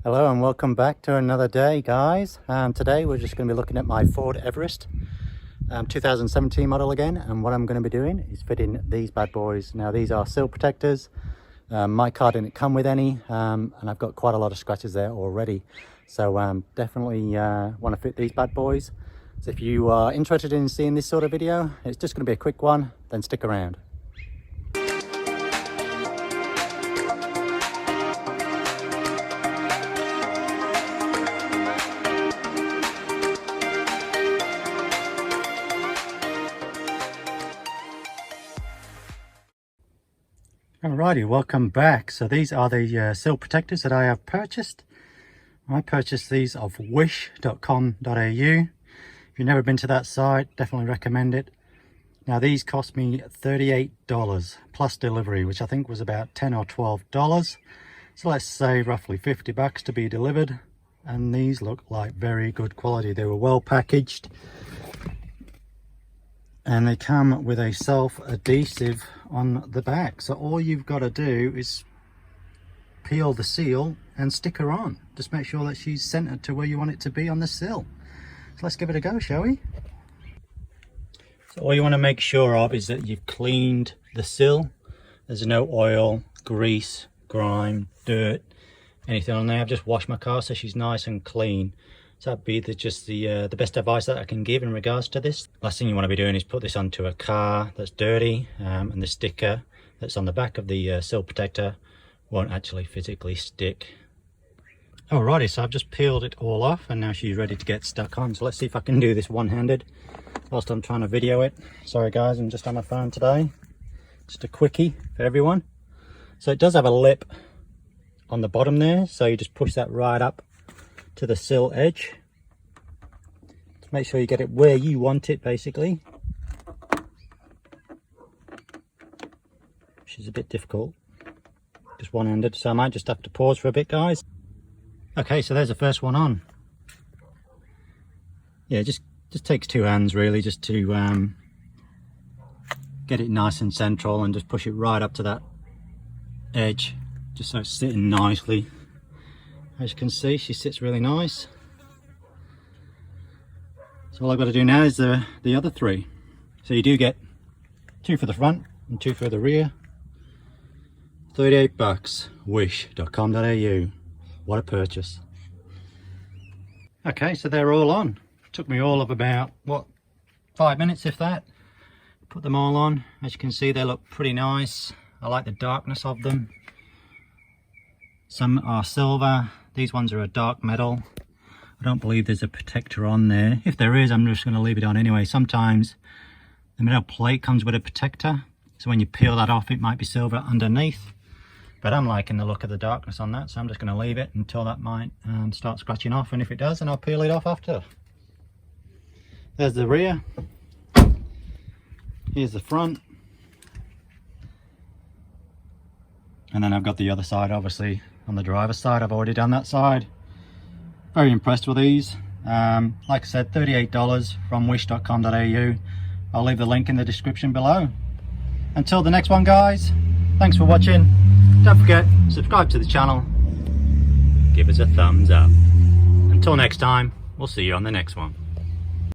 Hello and welcome back to another day, guys. Today we're just going to be looking at my Ford Everest 2017 model again, and what I'm going to be doing is fitting these bad boys. Now these are sill protectors. My car didn't come with any, and I've got quite a lot of scratches there already, so definitely want to fit these bad boys. So if you are interested in seeing this sort of video, it's just going to be a quick one, then stick around. Alrighty, welcome back. So these are the sill protectors that I have purchased. I purchased these off wish.com.au. If you've never been to that site, definitely recommend it. Now these cost me $38 plus delivery, which I think was about $10 or $12. So let's say roughly 50 bucks to be delivered. And these look like very good quality. They were well packaged. And they come with a self-adhesive on the back, so all you've got to do is peel the seal and stick her on. Just make sure that she's centered to where you want it to be on the sill. So let's give it a go, shall we? So all you want to make sure of is that you've cleaned the sill. There's no oil, grease, grime, dirt, anything on there. I've just washed my car so she's nice and clean. So that'd be the best advice that I can give in regards to this. Last thing you want to be doing is put this onto a car that's dirty, and the sticker that's on the back of the sill protector won't actually physically stick. Alrighty, so I've just peeled it all off and now she's ready to get stuck on. So let's see if I can do this one-handed whilst I'm trying to video it. Sorry guys, I'm just on my phone today. Just a quickie for everyone. So it does have a lip on the bottom there, so you just push that right up to the sill edge to make sure you get it where you want it, basically, which is a bit difficult, just one-handed, so I might just have to pause for a bit, guys. Okay, so there's the first one on. Yeah, just takes two hands really, just to get it nice and central, and just push it right up to that edge, just so it's sitting nicely. As you can see, she sits really nice. So all I've got to do now is the other three. So you do get two for the front and two for the rear. 38 bucks, wish.com.au. What a purchase. Okay, so they're all on. Took me all of about, what, 5 minutes if that. Put them all on. As you can see, they look pretty nice. I like the darkness of them. Some are silver. These ones are a dark metal. I don't believe there's a protector on there. If there is, I'm just going to leave it on anyway. Sometimes the metal plate comes with a protector, so when you peel that off it might be silver underneath. But I'm liking the look of the darkness on that, so I'm just going to leave it until that might start scratching off, and if it does, then I'll peel it off after. There's the rear. Here's the front. And then I've got the other side, obviously, on the driver's side. I've already done that side. Very impressed with these. Like I said, $38 from wish.com.au. I'll leave the link in the description below. Until the next one, guys, thanks for watching. Don't forget, subscribe to the channel. Give us a thumbs up. Until next time, we'll see you on the next one.